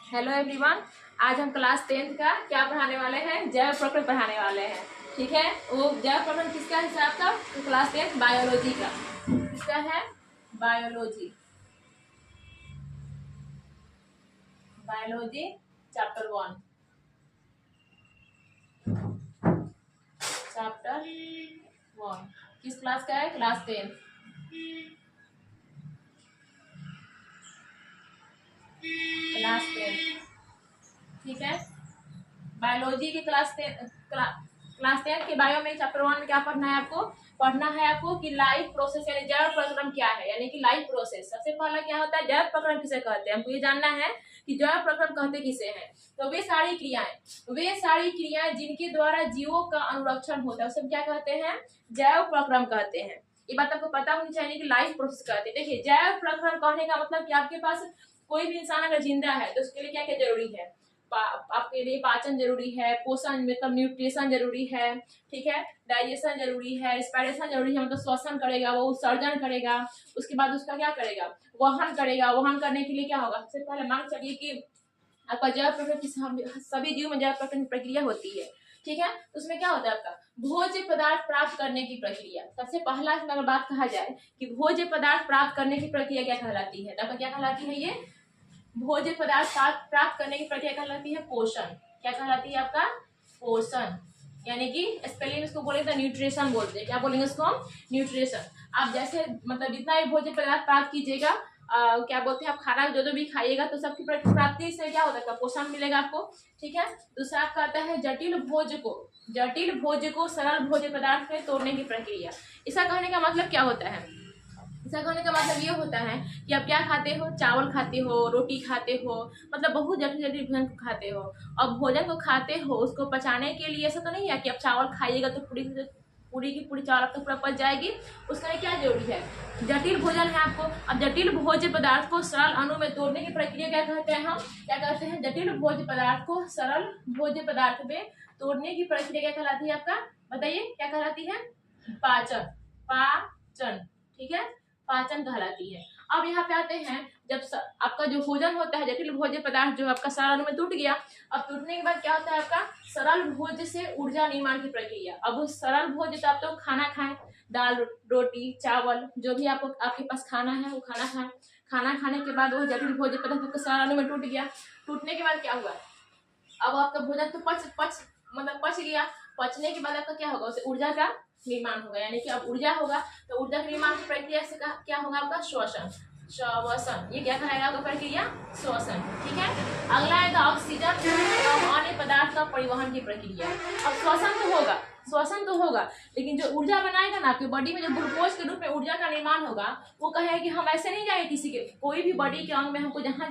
Hello everyone. आज हम class 10th का क्या पढ़ाने वाले हैं, जैव प्रकरण पढ़ाने वाले हैं। ठीक है, वो जैव प्रकरण किसका है आपका? तो क्लास 10th बायोलॉजी का। किसका है? बायोलॉजी। Biology chapter 1। चैप्टर 1 किस क्लास का है? Class 10th। Class 10th। ठीक है, बायोलॉजी के क्लास 10 के बायो में चैप्टर 1 में क्या पढ़ना है आपको? पढ़ना है आपको कि लाइफ प्रोसेस यानी जैव प्रकरण क्या है, यानी कि लाइफ प्रोसेस। सबसे पहला क्या होता है, जैव प्रकरण किसे कहते हैं? हमको ये जानना है कि जैव प्रकरण कहते किसे हैं। तो वे सारी क्रियाएं जिनके द्वारा जीवों का अनुरक्षण होता है उसे क्या कहते हैं? जैव प्रकरण कहते हैं। ये बात आपको पता होनी चाहिए कि लाइफ प्रोसेस कहते हैं। देखिए, जैव प्रकरण कहने का मतलब कि आपके पास कोई भी इंसान अगर जिंदा है तो उसके लिए क्या क्या जरूरी है? आपके लिए पाचन जरूरी है, पोषण मतलब न्यूट्रिशन जरूरी है, ठीक है, डाइजेशन जरूरी है, रेस्पिरेशन जरूरी है, मतलब श्वसन करेगा, वो उत्सर्जन करेगा, उसके बाद उसका क्या करेगा? वहन करेगा। वहन करने के लिए क्या होगा? सबसे पहले मान चलिए कि आपका जैव प्रकरण सभी जीव में जैव प्रकरण की प्रक्रिया होती है। ठीक है, उसमें क्या होता है आपका? भोज्य पदार्थ प्राप्त करने की प्रक्रिया। सबसे पहला इसमें अगर बात कहा जाए कि भोज्य पदार्थ प्राप्त करने की प्रक्रिया क्या कहलाती है, तो क्या कहलाती है? ये भोज्य पदार्थ प्राप्त करने की प्रक्रिया कहलाती है पोषण। क्या कहलाती है आपका? पोषण। यानी कि स्पेलिंग इसको बोलेंगे तो न्यूट्रिशन बोलते हैं। क्या बोलेंगे इसको हम? न्यूट्रिशन। आप जैसे मतलब जितना भी भोज्य पदार्थ प्राप्त कीजिएगा, क्या बोलते हैं, आप खाना जो भी खाइएगा तो सबकी प्राप्ति से क्या होता है? पोषण मिलेगा आपको। ठीक है, दूसरा आपका आता है जटिल भोज्य को सरल भोज्य पदार्थ में तोड़ने की प्रक्रिया। ऐसा कहने का मतलब क्या होता है? ऐसा कहने का मतलब ये होता है कि आप क्या खाते हो? चावल खाते हो, रोटी खाते हो, मतलब बहुत जटिल भोजन को खाते हो। अब भोजन को खाते हो, उसको पचाने के लिए ऐसा तो नहीं है कि आप चावल खाइएगा तो पूरी की पूरी चावल आपको पूरा पच जाएगी। उसके लिए क्या जरूरी है? जटिल भोजन है आपको। अब जटिल भोज्य पदार्थ को सरल अणु में तोड़ने की प्रक्रिया क्या कहते हैं? हम क्या कहते हैं? जटिल भोज्य पदार्थ को सरल भोज्य पदार्थ में तोड़ने की प्रक्रिया क्या कहलाती है आपका? बताइए क्या कहलाती है? पाचन। ठीक है, पाचन कहलाती है। अब यहाँ पे आते हैं, जब आपका जो भोजन होता है, जटिल भोज्य पदार्थ जो आपका सरल में टूट गया, अब टूटने के बाद क्या होता है आपका? सरल भोज्य से ऊर्जा निर्माण की प्रक्रिया। अब उस सरल भोज्य तो आप तो खाना खाएं, दाल रोटी चावल जो भी आपके पास खाना है वो खाना खाएं। खाना खाने के बाद वो जटिल भोज्य पदार्थ आपका सरल में टूट गया। टूटने के बाद क्या हुआ? अब आपका भोजन तो पच गया। पचने के बाद आपका क्या होगा? उसे ऊर्जा का निर्माण होगा, यानी कि अब ऊर्जा होगा तो ऊर्जा के निर्माण की प्रक्रिया से क्या होगा आपका? श्वसन। ये क्या कहलाएगा आपका प्रक्रिया? श्वसन। ठीक है, अगला आएगा ऑक्सीजन एवं अन्य पदार्थ का परिवहन की प्रक्रिया। अब श्वसन तो होगा, लेकिन जो ऊर्जा बनाएगा ना आपकी बॉडी में, जो ग्लूकोज के रूप में ऊर्जा का निर्माण होगा, वो कहे कि हम ऐसे नहीं जाएंगे किसी के कोई भी बॉडी के अंग में हमको जहाँ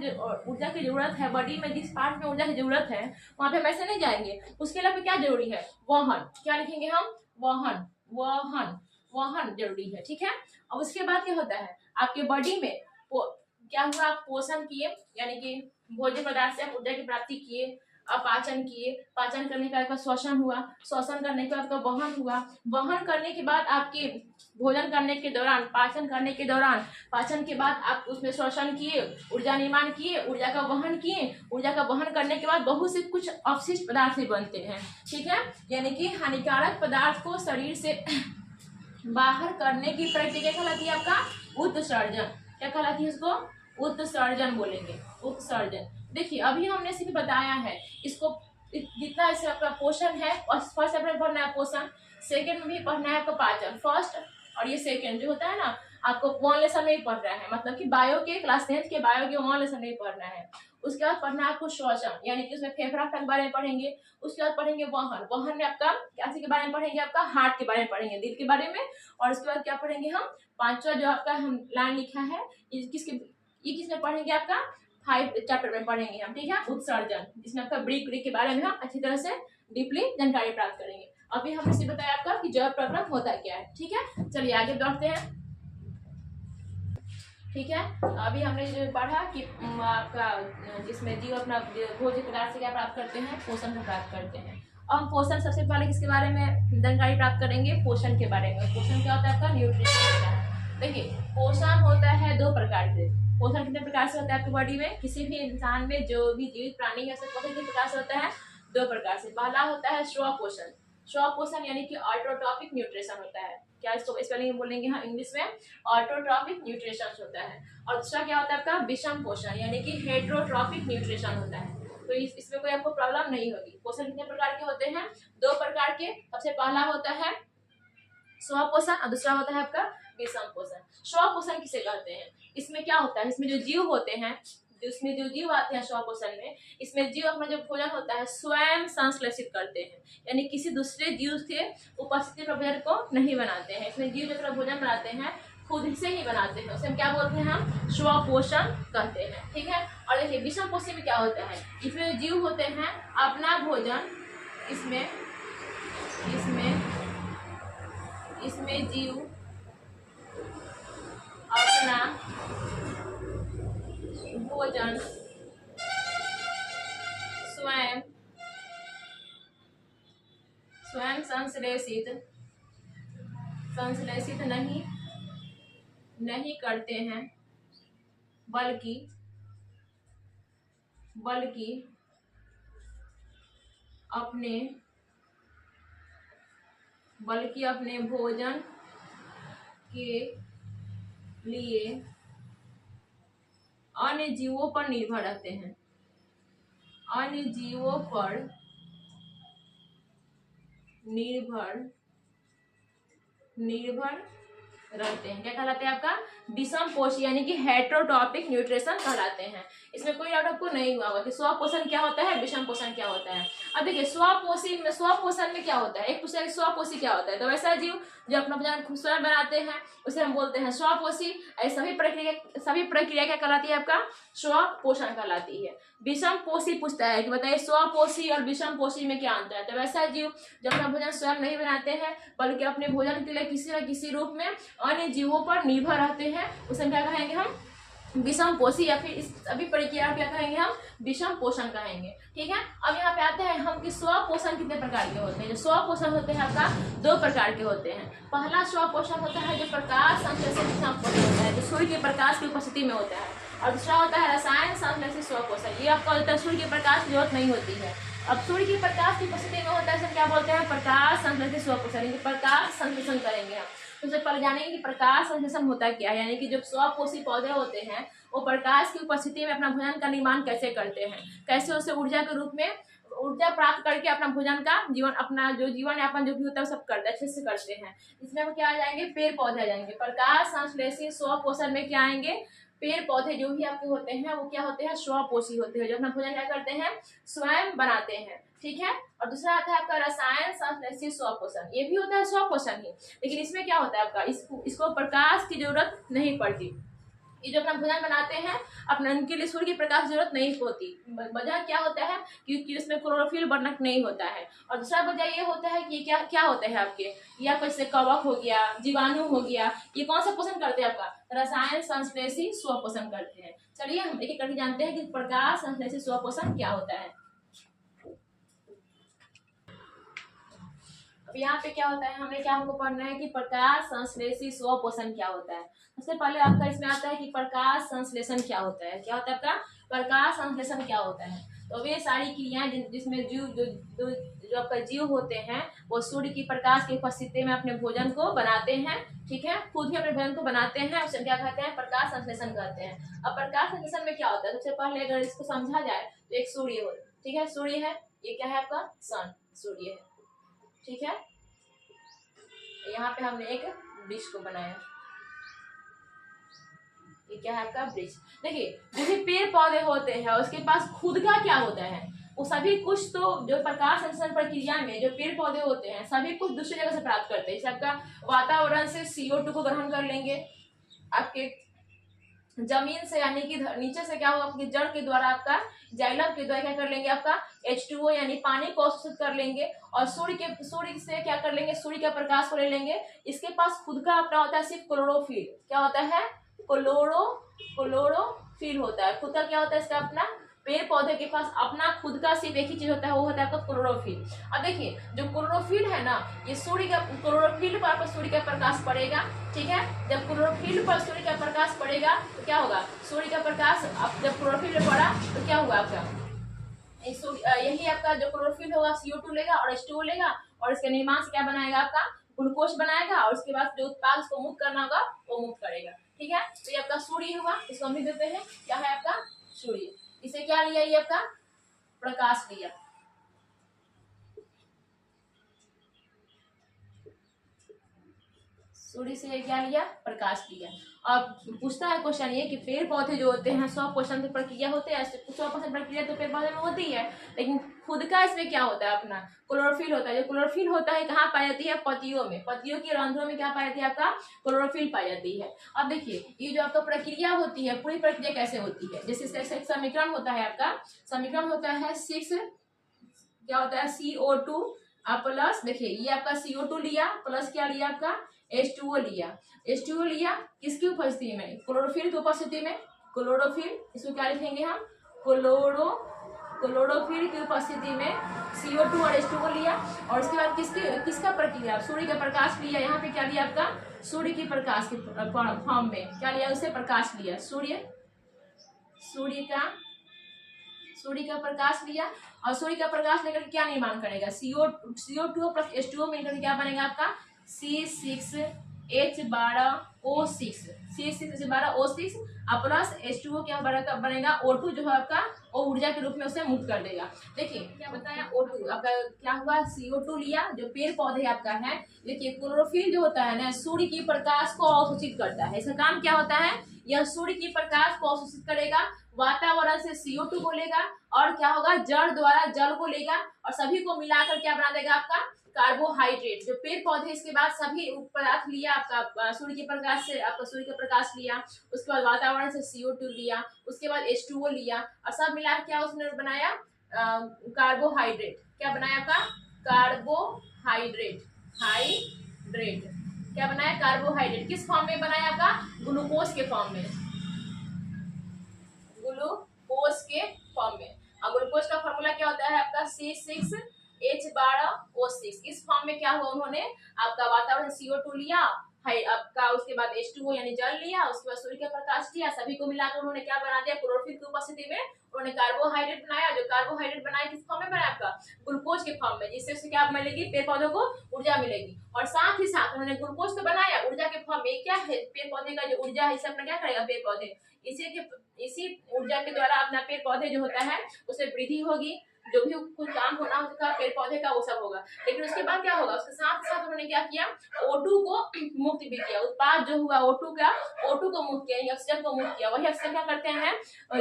ऊर्जा की जरूरत है, बॉडी में जिस पार्ट में ऊर्जा की जरूरत है वहां पे हम ऐसे नहीं जाएंगे। उसके लिए क्या जरूरी है? वहन। क्या लिखेंगे हम? वहन जरूरी है। ठीक है, अब उसके बाद क्या होता है आपके बॉडी में? क्या हुआ? आप पोषण किए, यानी कि भोज्य पदार्थ से आप ऊर्जा की प्राप्ति किए, अब पाचन किए, पाचन करने के बाद श्वसन हुआ, श्वसन करने के बाद आपका वहन हुआ, वहन करने के बाद आपके भोजन करने के दौरान, पाचन करने के दौरान, पाचन के बाद आप उसमें श्वसन किए, ऊर्जा निर्माण किए, ऊर्जा का वहन किए। ऊर्जा का वहन करने के बाद बहुत से कुछ अवशिष्ट पदार्थ भी बनते हैं। ठीक है, यानी कि हानिकारक पदार्थ को शरीर से बाहर करने की प्रक्रिया कहलाती है आपका उत्सर्जन। क्या कहलाती है इसको? उत्सर्जन बोलेंगे, उत्सर्जन। देखिए, अभी हमने सिर्फ बताया है इसको, जितना इसे आपका पोषण है, और फर्स्ट आपने पढ़ना है पोषण, सेकंड में भी पढ़ना है आपका पाचन। फर्स्ट और ये सेकंड जो होता है ना, आपको 1 लेसन में ही पढ़ रहा है, मतलब कि बायो के क्लास 10th के बायो के 1 लेसन में ही पढ़ना है। उसके बाद पढ़ना है आपको श्वसन, यानी कि उसमें फेफड़ा के बारे में पढ़ेंगे। उसके बाद पढ़ेंगे वहन में आपका कैसे के बारे में पढ़ेंगे? आपका हार्ट के बारे में पढ़ेंगे, दिल के बारे में। और उसके बाद क्या पढ़ेंगे हम? 5वां जो आपका हम लाइन लिखा है, ये किसमें पढ़ेंगे? आपका 5 चैप्टर में पढ़ेंगे हम। ठीक है, उत्सर्जन, जिसमें आपका ब्रीक के बारे में हम अच्छी तरह से डीपली जानकारी प्राप्त करेंगे। अभी हमने सिर्फ बताया आपका कि जैव प्रकरण होता क्या है। ठीक है, चलिए आगे बढ़ते हैं। ठीक है, अभी हमने जो पढ़ा कि आपका जिसमें जीव अपना भोज्य पदार्थ से क्या प्राप्त करते हैं? पोषण को प्राप्त करते हैं। अब हम पोषण सबसे पहले किसके बारे में जानकारी प्राप्त करेंगे? पोषण के बारे में। पोषण क्या होता है आपका? न्यूट्रिशन होता है। देखिए, पोषण होता है 2 प्रकार से। पोषण कितने प्रकार से होता है आपकी बॉडी में, किसी भी इंसान में, जो भी जीवित प्राणी है, पोषण कितने प्रकार से होता है, 2 प्रकार से। पहला होता है स्वपोषण। स्वपोषण यानी कि ऑटोट्रॉपिक न्यूट्रिशन होता है। क्या इसको स्पेलिंग बोलेंगे हम इंग्लिश में, ऑटोट्रॉपिक न्यूट्रिशन होता है। और दूसरा क्या होता है आपका विषम पोषण यानी कि हेट्रोट्रॉपिक न्यूट्रिशन होता है। तो इसमें कोई आपको प्रॉब्लम नहीं होगी। पोषण कितने प्रकार के होते हैं, 2 प्रकार के। सबसे पहला होता है स्वपोषण और दूसरा होता है आपका विषम पोषण। स्वपोषण किसे कहते हैं, इसमें क्या होता है, इसमें जो जीव होते हैं, उसमें जो जीव आते हैं स्वपोषण में, इसमें जीव अपना जो भोजन होता है स्वयं संश्लेषित करते हैं, यानी किसी दूसरे जीव के उपस्थिति में भोजन को नहीं बनाते हैं। इसमें जीव जो भोजन बनाते हैं खुद से ही बनाते हैं, उसे हम क्या बोलते हैं, हम स्वपोषण कहते हैं। ठीक है। और देखिए विषम पोषण में क्या होता है, इसमें जो जीव होते हैं अपना भोजन इसमें जीव अपना भोजन स्वयं संश्लेषित नहीं करते हैं, बल्कि अपने भोजन के लिए अन्य जीवों पर निर्भर रहते हैं, अन्य जीवों पर निर्भर रहते हैं। क्या कहलाते हैं आपका विषम पोषी यानी कि हेट्रोट्रॉपिक न्यूट्रिशन कहलाते हैं। इसमें कोई डाउट आपको नहीं हुआ कि स्वपोषण क्या होता है, विषम पोषण क्या होता है। अब देखिए स्वपोषण में क्या होता है, एक पूछा स्वपोषी क्या होता है, तो वैसा जीव जो अपना भोजन स्वयं बनाते हैं उसे हम बोलते हैं स्वपोषी। सभी प्रक्रिया क्या कहलाती है आपका स्वपोषण कहलाती है। विषम पोषी पूछता है कि बताइए स्वपोषी और विषम पोषी में क्या अंतर है, तो वैसा जीव जो अपना भोजन स्वयं नहीं बनाते हैं बल्कि अपने भोजन के लिए किसी न किसी रूप में अन्य जीवों पर निर्भर रहते हैं, उसे क्या कहेंगे हम विषम पोषी, या फिर इस सभी प्रक्रिया क्या कहेंगे हम विषम पोषण कहेंगे। ठीक है। अब यहाँ पे आते हैं हम कि स्वपोषण कितने प्रकार के होते हैं। जो स्वपोषण होते हैं आपका 2 प्रकार के होते हैं। पहला स्वपोषण होता है जो प्रकाश संश्लेषित स्वपोषण होता है, जो सूर्य के प्रकाश की उपस्थिति में होता है। और दूसरा होता है रसायन संश्लेषित स्वपोषण, ये आपको होता है सूर्य के प्रकाश की जरूरत नहीं होती है। अब सूर्य की प्रकाश की उपस्थिति में होता है इसे क्या बोलते हैं प्रकाश संश्लेषित स्वपोषण, प्रकाश संश्लेषण करेंगे हम। सबसे पहले जानेंगे कि प्रकाश संश्लेषण होता क्या है, यानी कि जो स्वपोषी पौधे होते हैं वो प्रकाश की उपस्थिति में अपना भोजन का निर्माण कैसे करते हैं, कैसे उसे ऊर्जा के रूप में ऊर्जा प्राप्त करके अपना भोजन का अपना जो जीवन यापन जो भी होता है सब करते अच्छे से करते हैं। इसमें हम क्या आ जाएंगे, पेड़ पौधे आ जाएंगे। प्रकाश संश्लेषित स्वपोषण में क्या आएंगे, पेड़ पौधे जो भी आपके होते हैं वो क्या होते हैं स्वपोषी होते हैं, जो अपना भोजन क्या करते हैं स्वयं बनाते हैं। ठीक है। और दूसरा आता है आपका रसायन संश्लेषित स्वपोषण, ये भी होता है स्वपोषण ही, लेकिन इसमें क्या होता है आपका इसको प्रकाश की जरूरत नहीं पड़ती। ये जो अपना भोजन बनाते हैं अपना उनके लिए सूर्य की प्रकाश की जरूरत नहीं होती। वजह क्या होता है क्योंकि इसमें क्लोरोफिल वर्णक नहीं होता है। और दूसरा वजह ये होता है कि क्या होता है आपके, या जैसे कवक हो गया, जीवाणु हो गया, ये कौन सा पोषण करते हैं आपका रसायन संश्लेषित स्वपोषण करते हैं। चलिए हम एक एक करके जानते हैं कि प्रकाश संश्लेषित स्वपोषण क्या होता है। अब यहाँ पे क्या होता है, हमको पढ़ना है कि प्रकाश संश्लेषित स्वपोषण क्या होता है। सबसे पहले आपका इसमें आता है कि प्रकाश संश्लेषण क्या होता है। क्या होता है आपका प्रकाश संश्लेषण क्या होता है, तो वे सारी क्रियाएं जिसमें जीव जो आपका जीव होते हैं वो सूर्य की प्रकाश की उपस्थिति में अपने भोजन को बनाते हैं। ठीक है। खुद ही अपने भोजन को बनाते हैं, उसे क्या कहते हैं प्रकाश संश्लेषण कहते हैं। अब प्रकाश संश्लेषण में क्या होता है, सबसे पहले अगर इसको समझा जाए तो एक सूर्य हो, ठीक है, सूर्य है, ये क्या है आपका सन, सूर्य है। ठीक है। यहाँ पे हमने एक वृक्ष को बनाया, ये क्या है आपका वृक्ष। देखिए जो भी पेड़ पौधे होते हैं उसके पास खुद का क्या होता है, वो सभी कुछ तो जो प्रकाश संश्लेषण प्रक्रिया में जो पेड़ पौधे होते हैं सभी कुछ दूसरी जगह से प्राप्त करते हैं। जैसे आपका वातावरण से CO2 को ग्रहण कर लेंगे, आपके जमीन से यानी कि नीचे से क्या होगा आपकी जड़ के द्वारा आपका जाइलम के द्वारा क्या कर लेंगे आपका H2O यानी पानी को अवशोषित कर लेंगे, और सूर्य से क्या कर लेंगे सूर्य के प्रकाश को ले लेंगे। इसके पास खुद का अपना होता है सिर्फ क्लोरोफिल, क्या होता है क्लोरोफिल होता है, खुद का क्या होता है इसका अपना पेड़ पौधे के पास अपना खुद का सिर्फ एक ही चीज होता है, वो होता है आपका क्लोरोफिल। अब देखिए जो क्लोरोफिल है ना, ये सूर्य का क्लोरोफिल पर आपका सूर्य का प्रकाश पड़ेगा, ठीक है। जब क्लोरोफिल पर सूर्य का प्रकाश पड़ेगा तो क्या होगा, सूर्य का प्रकाश अब जब क्लोरोफिल पर पड़ा तो क्या हुआ आपका, यही आपका जो क्लोरोफिल होगा CO2 लेगा और H2O लेगा और इसके निर्माण से क्या बनाएगा, आपका ग्लूकोज बनाएगा और उसके बाद जो उत्पाद उसको मुक्त करना होगा वो मुक्त करेगा, ठीक है। तो ये आपका सूर्य हुआ, इसको हम लिख देते हैं क्या है आपका सूर्य। इसे क्या लिया, ये आपका प्रकाश लिया। सूर्य से क्या लिया, प्रकाश लिया। अब पूछता है क्वेश्चन ये कि पेड़ पौधे जो होते हैं 100% प्रक्रिया होते हैं, 100% प्रक्रिया तो पेड़ पौधे में होती है, लेकिन खुद का इसमें क्या होता है, अपना क्लोरोफिल होता है। जो क्लोरोफिल होता है कहाँ पाई जाती है, पत्तियों में, पत्तियों के रंध्रों में क्या पाई जाती है, आपका क्लोरोफिल पाई जाती है। अब देखिए ये जो आपका प्रक्रिया होती है, पूरी प्रक्रिया कैसे होती है, जैसे एक समीकरण होता है, आपका समीकरण होता है 6 क्या होता है CO2 प्लस, देखिए ये आपका CO2 लिया प्लस क्या लिया, आपका H2O लिया। H2O लिया किसकी उपस्थिति में, क्लोरोफिल की उपस्थिति में, क्लोरोफिल, इसको क्या लिखेंगे हम, क्लोरोफिल की उपस्थिति में CO2 और H2O लिया। और उसके बाद किसका प्रक्रिया, सूर्य का प्रकाश लिया। यहाँ पे क्या लिया, आपका सूर्य की प्रकाश के फॉर्म में क्या लिया, उसे प्रकाश लिया, सूर्य का प्रकाश लिया। और सूर्य का प्रकाश लेकर क्या निर्माण करेगा, CO2 प्लस H2O मिलकर क्या बनेगा, आपका C6H12O6 C6H12O6 प्लस H2O क्या बनेगा O2, जो है आपका वो ऊर्जा के रूप में उसे मुक्त कर देगा। देखिए क्या बताया, O2 आपका क्या हुआ, CO2 लिया, जो पेड़ पौधे आपका है। देखिए क्लोरोफिल जो होता है ना, सूर्य की प्रकाश को अवशोषित करता है। इसका काम क्या होता है, यह सूर्य की प्रकाश को अवशोषित करेगा, वातावरण से CO2 को लेगा और क्या होगा, जड़ द्वारा जल को लेगा और सभी को मिलाकर क्या बना देगा, आपका कार्बोहाइड्रेट। जो पेड़ पौधे इसके बाद सभी पदार्थ लिया, आपका सूर्य के प्रकाश से, आपका सूर्य का प्रकाश लिया, उसके बाद वातावरण से CO2 लिया, उसके बाद H2O लिया और सब मिला क्या उसने बनाया, कार्बोहाइड्रेट। क्या बनाया आपका, कार्बोहाइड्रेट, क्या बनाया, कार्बोहाइड्रेट। किस फॉर्म में बनाया, आपका ग्लूकोज के फॉर्म में, ग्लूकोज के फॉर्म में। और ग्लूकोज का फॉर्मूला क्या होता है, आपका C6H12O6। इस फॉर्म में क्या हुआ, उन्होंने आपका वातावरण CO2 लिया, आपका उसके बाद H2O यानी जल लिया, उसके बाद सूर्य का प्रकाश लिया, सभी को मिलाकर उन्होंने क्या बना दिया, क्लोरोफिल की उपस्थिति में उन्होंने कार्बोहाइड्रेट बनाया। जो कार्बोहाइड्रेट बनाया किस फॉर्म में बनाया, आपका ग्लूकोज के फॉर्म में, जिससे उससे क्या मिलेगी, पेड़ पौधों को ऊर्जा मिलेगी। और साथ ही साथ उन्होंने ग्लूकोज तो बनाया ऊर्जा के फॉर्म में, क्या है पेड़ पौधे का जो ऊर्जा है, इसे अपना क्या करेगा, पेड़ पौधे इसी ऊर्जा के द्वारा अपना पेड़ पौधे जो होता है उसे वृद्धि होगी, जो भी कुछ काम होना होगा पेड़ पौधे का वो सब होगा। लेकिन उसके बाद क्या होगा, उसके साथ साथ उन्होंने क्या किया, O2 को मुक्त भी किया। उत्पाद जो हुआ O2 को मुक्त किया, ऑक्सीजन को मुक्त किया। वही ऑक्सीजन क्या करते हैं,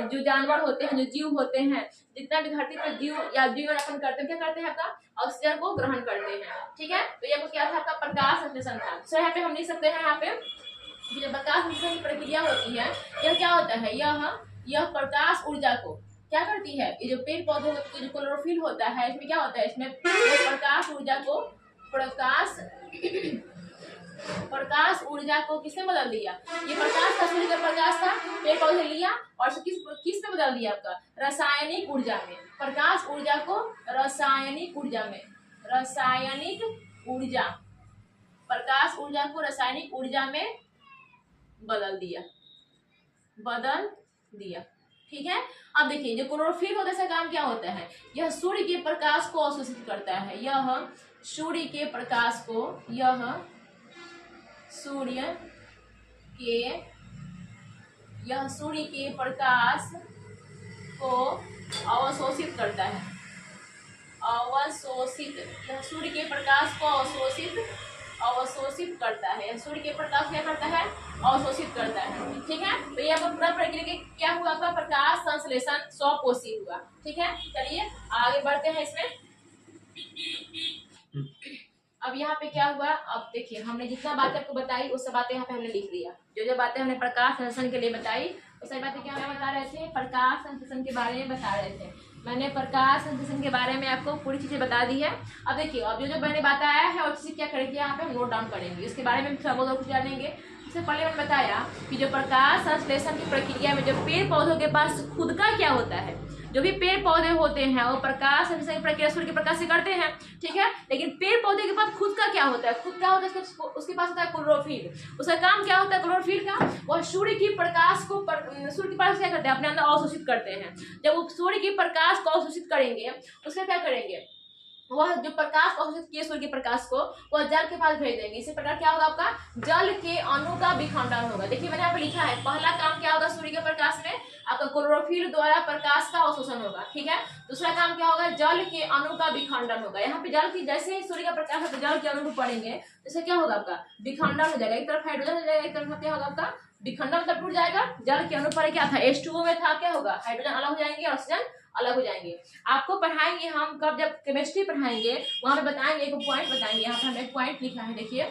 जो जानवर होते हैं, जो जीव होते हैं, जितना भी धरती पर जीव या जीवन अपन करते हैं, क्या करते हैं, आपका ऑक्सीजन को ग्रहण करते हैं, ठीक है। तो ये क्या था, आपका प्रकाश संश्लेषण था। तो यहाँ पे हम लिख सकते हैं, यहाँ पे जब प्रकाश संश्लेषण की प्रक्रिया होती है, यह क्या होता है, यह प्रकाश ऊर्जा को क्या करती है, ये जो पेड़ पौधे होते हैं, जो क्लोरोफिल होता है, इसमें क्या होता है, इसमें प्रकाश ऊर्जा को किसने बदल दिया, ये प्रकाश का सूर्य का प्रकाश था, पेड़ पौधे लिया और किस में बदल दिया, आपका रासायनिक ऊर्जा में। प्रकाश ऊर्जा को रासायनिक ऊर्जा में बदल दिया, ठीक है। अब देखिए जो क्लोरोफिल होता है, इसका काम क्या होता है, यह सूर्य के प्रकाश को अवशोषित करता है। यह सूर्य के प्रकाश को अवशोषित करता है। यह सूर्य के प्रकाश को अवशोषित करता है। सूर्य के प्रकाश क्या करता है, अवशोषित करता है, ठीक है। तो ये आपका पूरा प्रक्रिया क्या हुआ, आपका प्रकाश संश्लेषण 100 कोशीय हुआ, ठीक है। चलिए आगे बढ़ते हैं इसमें। अब यहाँ पे क्या हुआ, अब देखिए हमने जितना बातें आपको बताई वो सब बातें यहाँ पे हमने लिख लिया। जो बातें हमने प्रकाश संश्लेषण के लिए बताई वो सारी बातें क्या हमें बता रहे थे, प्रकाश संश्लेषण के बारे में बता रहे थे। मैंने प्रकाश संश्लेषण के बारे में आपको पूरी चीजें बता दी है। अब देखिए अब जो मैंने बताया है और चीजें क्या करेंगे, यहाँ पे हम नोट डाउन करेंगे, इसके बारे में थोड़ा बहुत कुछ जानेंगे। सबसे पहले मैंने बताया कि जो प्रकाश संश्लेषण की प्रक्रिया में जो पेड़ पौधों के पास खुद का क्या होता है, जो भी पेड़ पौधे होते हैं वो प्रकाश संश्लेषण की प्रक्रिया सूर्य के प्रकाश से करते हैं, ठीक है। लेकिन पेड़ पौधे के पास खुद का क्या होता है, खुद क्या होता है उसके पास होता है क्लोरोफिल। उसका काम क्या होता है क्लोरोफिल का, वह सूर्य की प्रकाश को सूर्य के प्रकाश क्या करते हैं, अपने अंदर अवशोषित करते हैं। जब वो सूर्य की प्रकाश को अवशोषित करेंगे उसका क्या करेंगे, वह जो प्रकाश अवशोषित किए सूर्य के प्रकाश को वह जल के पास भेज देंगे। इसी प्रकार क्या होगा, आपका जल के अणु का विखंडन होगा। देखिए मैंने यहाँ पे लिखा है, पहला काम क्या होगा सूर्य के प्रकाश में, आपका क्लोरोफिल द्वारा प्रकाश का अवशोषण होगा, ठीक है। दूसरा काम क्या होगा, जल के अणु का विखंडन होगा। यहाँ पे जल की जैसे ही सूर्य का प्रकाश है तो जल के अणु पड़ेंगे, जैसे क्या होगा, आपका विखंडन हो जाएगा। एक तरफ हाइड्रोजन हो जाएगा, एक तरफ क्या होगा, आपका विखंडन मतलब टूट जाएगा। जल के अणु पर क्या था, H2O में था, क्या होगा, हाइड्रोजन अलग हो जाएंगे, ऑक्सीजन अलग हो जाएंगे। आपको पढ़ाएंगे हम कब, जब केमिस्ट्री पढ़ाएंगे वहां पे बताएंगे, एक पॉइंट बताएंगे। यहाँ पे हमने एक पॉइंट लिखा है, देखिए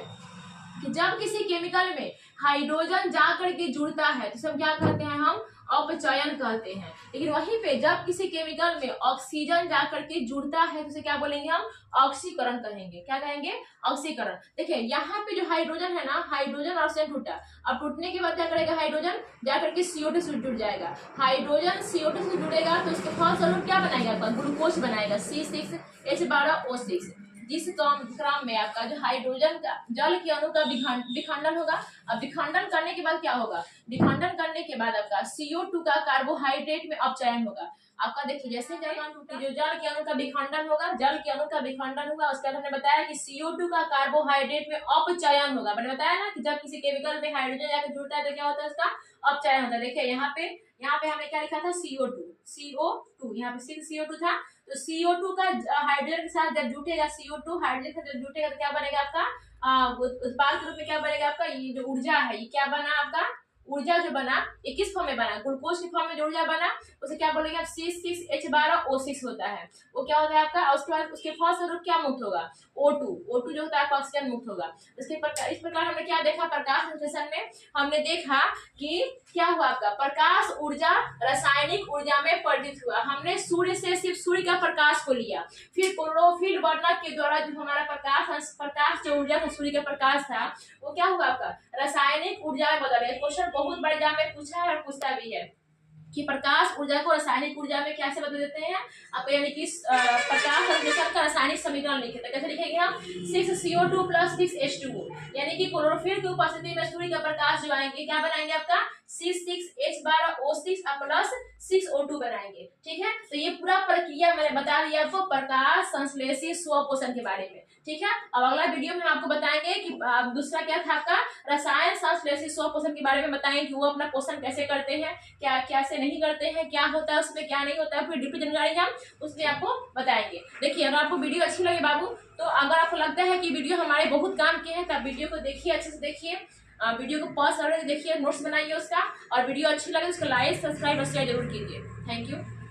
कि जब किसी केमिकल में हाइड्रोजन जाकर के जुड़ता है तो हम क्या कहते हैं, हम अपचयन कहते हैं। लेकिन वहीं पे जब किसी केमिकल में ऑक्सीजन जाकर के जुड़ता है तो उसे क्या बोलेंगे, हम ऑक्सीकरण कहेंगे। क्या कहेंगे, ऑक्सीकरण। देखिए यहाँ पे जो हाइड्रोजन है ना, हाइड्रोजन ऑक्सीजन टूटा, अब टूटने के बाद क्या करेगा, हाइड्रोजन जाकर के CO2 से जुड़ जाएगा। हाइड्रोजन CO2 से जुड़ेगा तो उसके फलस्वरूप क्या बनाएगा, ग्लूकोज बनाएगा, C6H12O6। जिस क्रम में आपका जो हाइड्रोजन का जल के अणु का विखंडन होगा। अब विखंडन करने के बाद क्या होगा, विखंडन करने के बाद आपका CO2 का कार्बोहाइड्रेट में अपचयन होगा। आपका देखिए जैसे जो जल के अणु का विखंडन होगा, जल के अणु का विखंडन होगा, उसके बाद हमने बताया कि CO2 का कार्बोहाइड्रेट में अपचयन होगा। मैंने बताया ना कि जब किसी केमिकल में हाइड्रोजन जाकर जुड़ता है तो क्या होता है, उसका अपचयन होता है। देखिए यहाँ पे हमने क्या लिखा था, CO2 यहाँ पे CO2 था, तो CO2 का हाइड्रोजन के साथ जब जुटेगा, CO2 हाइड्रोजन के साथ जब जुटेगा तो क्या बनेगा, आपका उत्पाद के रूप में क्या बनेगा, आपका ये जो ऊर्जा है, ये क्या बना, आपका ऊर्जा जो बना ये किस फॉर्म में बना, ग्लूकोज के फॉर्म में जो ऊर्जा बना उसे क्या बोलेंगे आप, C6H12O6 होता है। वो क्या होता है आपका, उसके बाद उसके फलस्वरूप क्या मुक्त होगा, O2 जो होता है ऑक्सीजन मुक्त होगा। इस प्रकार हमने क्या देखा, प्रकाश संश्लेषण में हमने देखा कि क्या हुआ, आपका प्रकाश ऊर्जा रासायनिक ऊर्जा में परिवर्तित हुआ। हमने सूर्य से सिर्फ सूर्य का प्रकाश को लिया, फिर क्लोरोफिल वर्णक के द्वारा जो हमारा प्रकाश जो ऊर्जा था, सूर्य का प्रकाश था, वो क्या हुआ, आपका रासायनिक ऊर्जा में बदल गया। क्वेश्चन बहुत बड़े एग्जाम में पूछा है और पूछता भी है कि प्रकाश ऊर्जा को रासायनिक ऊर्जा में कैसे बदल देते हैं आप, यानी कि प्रकाश संश्लेषण का रासायनिक समीकरण लिखे थे। कैसे लिखेंगे हम, 6CO2 + 6H2O, यानी कि क्लोरोफिल की उपस्थिति में सूर्य का प्रकाश जो आएंगे क्या बनाएंगे, आपका C6H12O6 + 6O2 बनाएंगे, ठीक है। तो ये पूरा प्रक्रिया मैंने बता दिया आपको प्रकाश संश्लेषी स्वपोषण के बारे में, ठीक है। अब अगला वीडियो में आपको बताएंगे कि दूसरा क्या था, आपका रसायन संश्लेषी स्वपोषण के बारे में बताएंगे कि वो अपना पोषण कैसे करते हैं, क्या कैसे नहीं करते हैं, क्या होता है उसमें, क्या नहीं होता है, फिर डीपी जानकारी हम उसमें आपको बताएंगे। देखिए अगर आपको वीडियो अच्छी लगे बाबू, तो अगर आपको लगता है कि वीडियो हमारे बहुत काम के हैं तो आप वीडियो को देखिए, अच्छे से देखिए, वीडियो को पॉज करके देखिए, नोट्स बनाइए उसका, और वीडियो अच्छी लगे उसको लाइक सब्सक्राइब और शेयर जरूर कीजिए। Thank you.